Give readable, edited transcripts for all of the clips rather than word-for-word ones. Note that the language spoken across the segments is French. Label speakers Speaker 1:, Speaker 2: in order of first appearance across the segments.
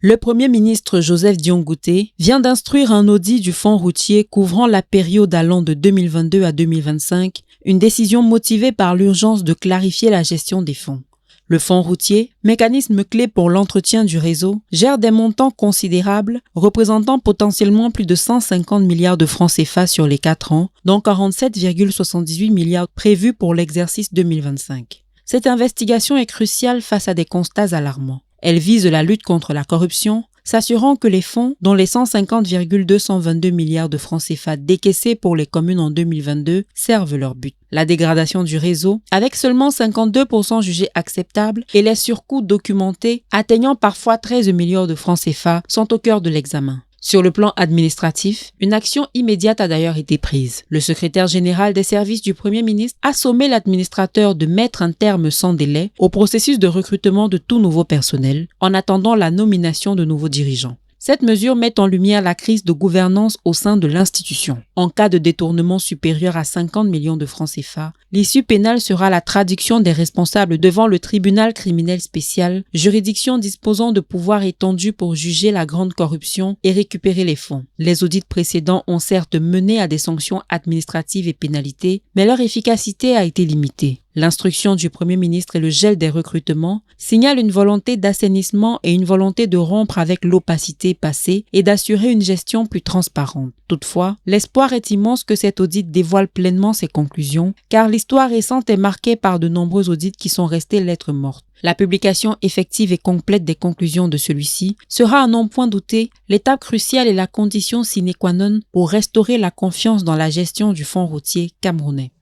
Speaker 1: Le Premier ministre Joseph Dion-Ngouté vient d'instruire un audit du fonds routier couvrant la période allant de 2022 à 2025, une décision motivée par l'urgence de clarifier la gestion des fonds. Le fonds routier, mécanisme clé pour l'entretien du réseau, gère des montants considérables, représentant potentiellement plus de 150 milliards de francs CFA sur les 4 ans, dont 47,78 milliards prévus pour l'exercice 2025. Cette investigation est cruciale face à des constats alarmants. Elle vise la lutte contre la corruption, s'assurant que les fonds, dont les 150,222 milliards de francs CFA décaissés pour les communes en 2022, servent leur but. La dégradation du réseau, avec seulement 52% jugés acceptables et les surcoûts documentés, atteignant parfois 13 milliards de francs CFA, sont au cœur de l'examen. Sur le plan administratif, une action immédiate a d'ailleurs été prise. Le secrétaire général des services du Premier ministre a sommé l'administrateur de mettre un terme sans délai au processus de recrutement de tout nouveau personnel, en attendant la nomination de nouveaux dirigeants. Cette mesure met en lumière la crise de gouvernance au sein de l'institution. En cas de détournement supérieur à 50 millions de francs CFA, l'issue pénale sera la traduction des responsables devant le tribunal criminel spécial, juridiction disposant de pouvoirs étendus pour juger la grande corruption et récupérer les fonds. Les audits précédents ont certes mené à des sanctions administratives et pénalités, mais leur efficacité a été limitée. L'instruction du Premier ministre et le gel des recrutements signalent une volonté d'assainissement et une volonté de rompre avec l'opacité passée et d'assurer une gestion plus transparente. Toutefois, l'espoir est immense que cet audit dévoile pleinement ses conclusions, car l'histoire récente est marquée par de nombreux audits qui sont restés lettres mortes. La publication effective et complète des conclusions de celui-ci sera à n'en point douter l'étape cruciale et la condition sine qua non pour restaurer la confiance dans la gestion du fonds routier camerounais.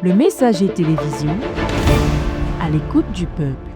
Speaker 2: Le Messager Télévision, à l'écoute du peuple.